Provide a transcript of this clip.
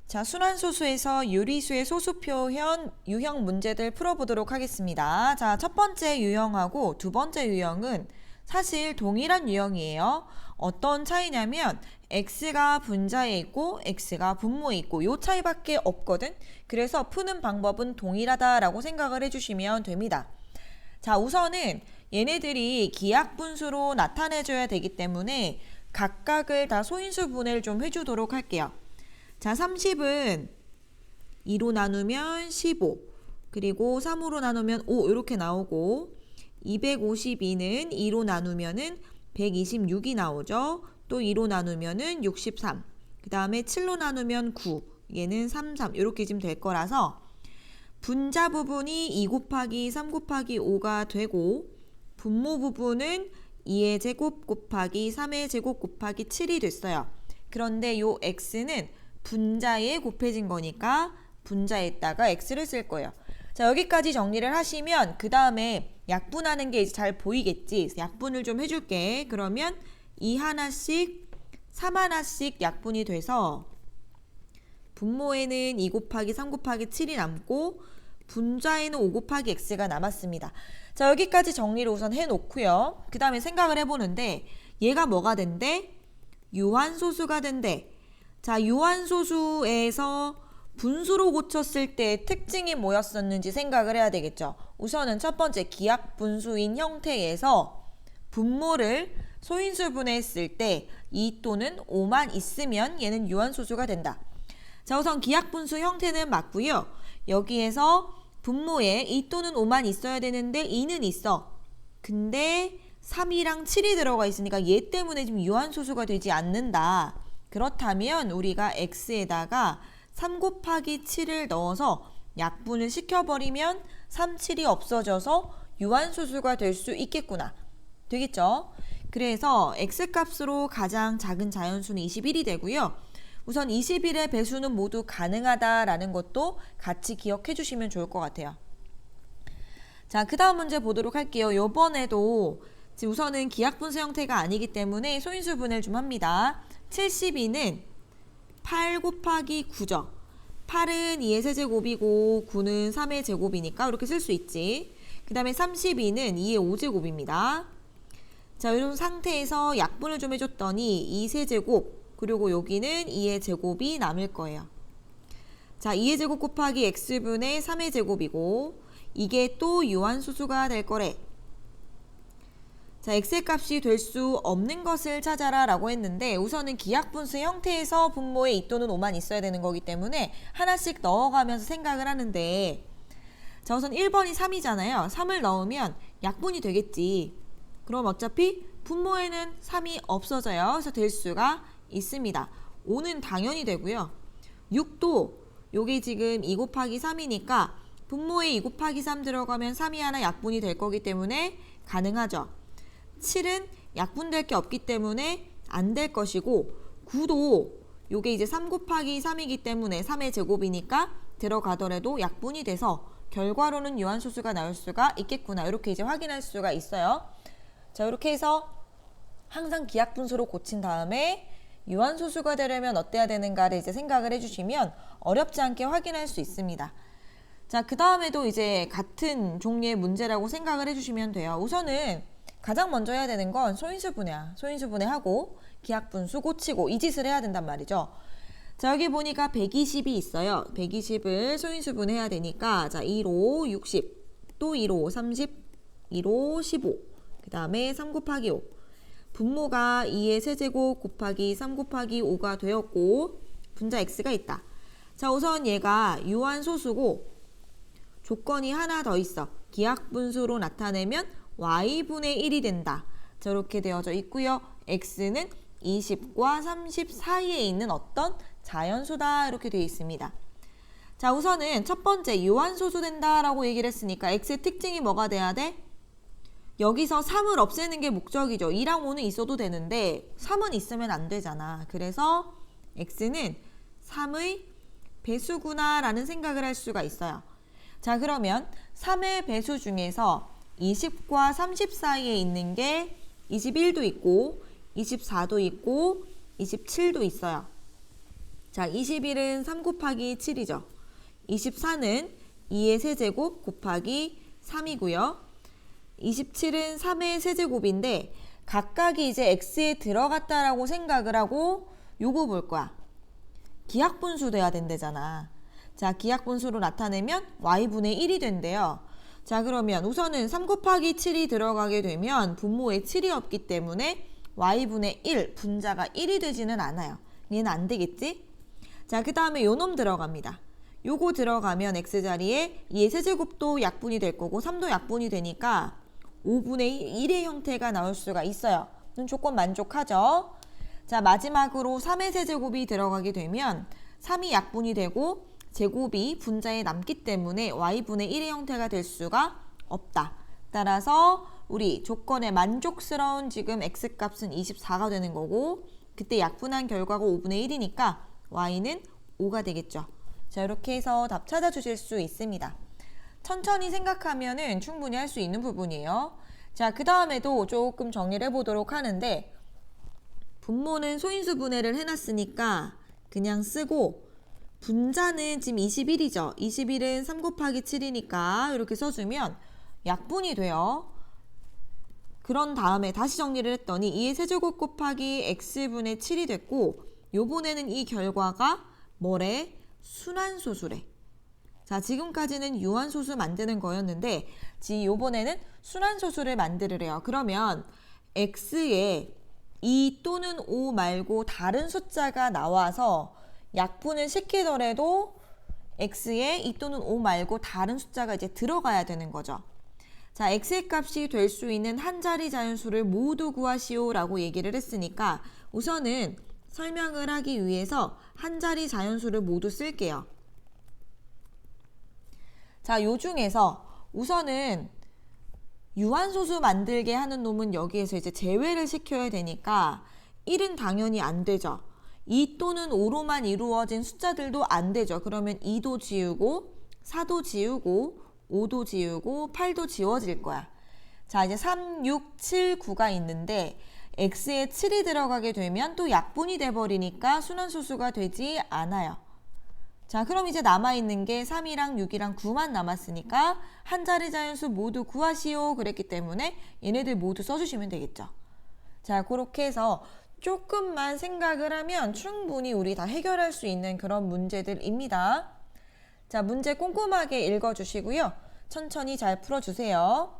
자, 순환소수에서 유리수의 소수표현 유형 문제들 풀어보도록 하겠습니다. 자, 첫 번째 유형하고 두 번째 유형은 사실 동일한 유형이에요. 어떤 차이냐면 x가 분자에 있고 x가 분모에 있고 요 차이밖에 없거든. 그래서 푸는 방법은 동일하다라고 생각을 해주시면 됩니다. 자, 우선은 얘네들이 기하분수로 나타내줘야 되기 때문에 각각을 다 소인수분해를 좀 해주도록 할게요. 자, 30은 2로 나누면 15, 그리고 3으로 나누면 5 이렇게 나오고 252는 2로 나누면은 126이 나오죠. 또 2로 나누면은 63, 그 다음에 7로 나누면 9, 얘는 33 이렇게 지금 될 거라서 분자 부분이 2 곱하기 3 곱하기 5가 되고 분모 부분은 2의 제곱 곱하기 3의 제곱 곱하기 7이 됐어요. 그런데 요 x는 분자에 곱해진 거니까 분자에다가 x를 쓸 거예요. 자, 여기까지 정리를 하시면 그 다음에 약분하는 게 이제 잘 보이겠지. 약분을 좀 해줄게. 그러면 2 하나씩 3 하나씩 약분이 돼서 분모에는 2 곱하기 3 곱하기 7이 남고 분자에는 5 곱하기 x가 남았습니다. 자, 여기까지 정리를 우선 해놓고요. 그 다음에 생각을 해보는데 얘가 뭐가 된대? 유한소수가 된대. 자, 유한소수에서 분수로 고쳤을 때 특징이 뭐였었는지 생각을 해야 되겠죠. 우선은 첫 번째 기하분수인 형태에서 분모를 소인수분해했을 때 2 또는 5만 있으면 얘는 유한소수가 된다. 자, 우선 기하분수 형태는 맞고요. 여기에서 분모에 2 또는 5만 있어야 되는데 2는 있어. 근데 3이랑 7이 들어가 있으니까 얘 때문에 지금 유한소수가 되지 않는다. 그렇다면 우리가 x에다가 3 곱하기 7을 넣어서 약분을 시켜버리면 3, 7이 없어져서 유한소수가 될 수 있겠구나. 되겠죠? 그래서 x값으로 가장 작은 자연수는 21이 되고요. 우선 21의 배수는 모두 가능하다라는 것도 같이 기억해 주시면 좋을 것 같아요. 자, 그 다음 문제 보도록 할게요. 요번에도 우선은 기하분수 형태가 아니기 때문에 소인수분해를 좀 합니다. 72는 8 곱하기 9죠. 8은 2의 세제곱이고 9는 3의 제곱이니까 이렇게 쓸 수 있지. 그 다음에 32는 2의 5제곱입니다. 자, 이런 상태에서 약분을 좀 해줬더니 2 세제곱, 그리고 여기는 2의 제곱이 남을 거예요. 자, 2의 제곱 곱하기 x분의 3의 제곱이고 이게 또 유한소수가 될 거래. 자, x의 값이 될 수 없는 것을 찾아라 라고 했는데 우선은 기하분수 형태에서 분모에 2 또는 5만 있어야 되는 거기 때문에 하나씩 넣어가면서 생각을 하는데, 자, 우선 1번이 3이잖아요. 3을 넣으면 약분이 되겠지. 그럼 어차피 분모에는 3이 없어져요. 그래서 될 수가 있습니다. 5는 당연히 되고요. 6도 요게 지금 2 곱하기 3이니까 분모에 2 곱하기 3 들어가면 3이 하나 약분이 될 거기 때문에 가능하죠. 7은 약분될 게 없기 때문에 안 될 것이고 9도 요게 이제 3 곱하기 3이기 때문에 3의 제곱이니까 들어가더라도 약분이 돼서 결과로는 유한소수가 나올 수가 있겠구나. 이렇게 이제 확인할 수가 있어요. 자, 이렇게 해서 항상 기하분수로 고친 다음에 유한소수가 되려면 어때야 되는가를 이제 생각을 해주시면 어렵지 않게 확인할 수 있습니다. 자, 그 다음에도 이제 같은 종류의 문제라고 생각을 해주시면 돼요. 우선은 가장 먼저 해야 되는 건 소인수분해야. 소인수분해하고 기하분수 고치고 이 짓을 해야 된단 말이죠. 자, 여기 보니까 120이 있어요. 120을 소인수분해야 되니까 자, 2로 60, 또 2로 30, 2로 15, 그 다음에 3 곱하기 5. 분모가 2의 세제곱 곱하기 3 곱하기 5가 되었고 분자 x가 있다. 자, 우선 얘가 유한소수고 조건이 하나 더 있어. 기하분수로 나타내면 y분의 1이 된다. 저렇게 되어져 있고요. x는 20과 30 사이에 있는 어떤 자연수다. 이렇게 되어 있습니다. 자, 우선은 첫 번째 유한소수 된다라고 얘기를 했으니까 x의 특징이 뭐가 돼야 돼? 여기서 3을 없애는 게 목적이죠. 2랑 5는 있어도 되는데 3은 있으면 안 되잖아. 그래서 x는 3의 배수구나 라는 생각을 할 수가 있어요. 자, 그러면 3의 배수 중에서 20과 30 사이에 있는 게 21도 있고 24도 있고 27도 있어요. 자, 21은 3 곱하기 7이죠. 24는 2의 세제곱 곱하기 3이고요. 27은 3의 세제곱인데 각각이 이제 x에 들어갔다라고 생각을 하고 요거 볼 거야. 기하분수 돼야 된대잖아. 자, 기하분수로 나타내면 y분의 1이 된대요. 자, 그러면 우선은 3 곱하기 7이 들어가게 되면 분모에 7이 없기 때문에 y분의 1, 분자가 1이 되지는 않아요. 얘는 안 되겠지? 자, 그 다음에 요 놈 들어갑니다. 요거 들어가면 x자리에 2의 세제곱도 약분이 될 거고 3도 약분이 되니까 5분의 1의 형태가 나올 수가 있어요. 조건 만족하죠? 자, 마지막으로 3의 세제곱이 들어가게 되면 3이 약분이 되고 제곱이 분자에 남기 때문에 y분의 1의 형태가 될 수가 없다. 따라서 우리 조건에 만족스러운 지금 x값은 24가 되는 거고 그때 약분한 결과가 5분의 1이니까 y는 5가 되겠죠. 자, 이렇게 해서 답 찾아주실 수 있습니다. 천천히 생각하면은 충분히 할 수 있는 부분이에요. 자, 그 다음에도 조금 정리를 해보도록 하는데 분모는 소인수 분해를 해놨으니까 그냥 쓰고 분자는 지금 21이죠. 21은 3 곱하기 7이니까 이렇게 써주면 약분이 돼요. 그런 다음에 다시 정리를 했더니 2의 세제곱 곱하기 x분의 7이 됐고 요번에는 이 결과가 뭐래? 순환소수래. 자, 지금까지는 유한소수 만드는 거였는데 요번에는 순환소수를 만들으래요. 그러면 x에 2 또는 5 말고 다른 숫자가 나와서 약분을 시키더라도 x에 2 또는 5 말고 다른 숫자가 이제 들어가야 되는 거죠. 자, x의 값이 될 수 있는 한 자리 자연수를 모두 구하시오 라고 얘기를 했으니까 우선은 설명을 하기 위해서 한 자리 자연수를 모두 쓸게요. 자, 요 중에서 우선은 유한소수 만들게 하는 놈은 여기에서 이제 제외를 시켜야 되니까 1은 당연히 안 되죠. 2 또는 5로만 이루어진 숫자들도 안 되죠. 그러면 2도 지우고 4도 지우고 5도 지우고 8도 지워질 거야. 자, 이제 3, 6, 7, 9가 있는데 x에 7이 들어가게 되면 또 약분이 돼버리니까 순환소수가 되지 않아요. 자, 그럼 이제 남아있는 게 3이랑 6이랑 9만 남았으니까 한 자리 자연수 모두 구하시오 그랬기 때문에 얘네들 모두 써주시면 되겠죠. 자, 그렇게 해서 조금만 생각을 하면 충분히 우리 다 해결할 수 있는 그런 문제들입니다. 자, 문제 꼼꼼하게 읽어주시고요. 천천히 잘 풀어주세요.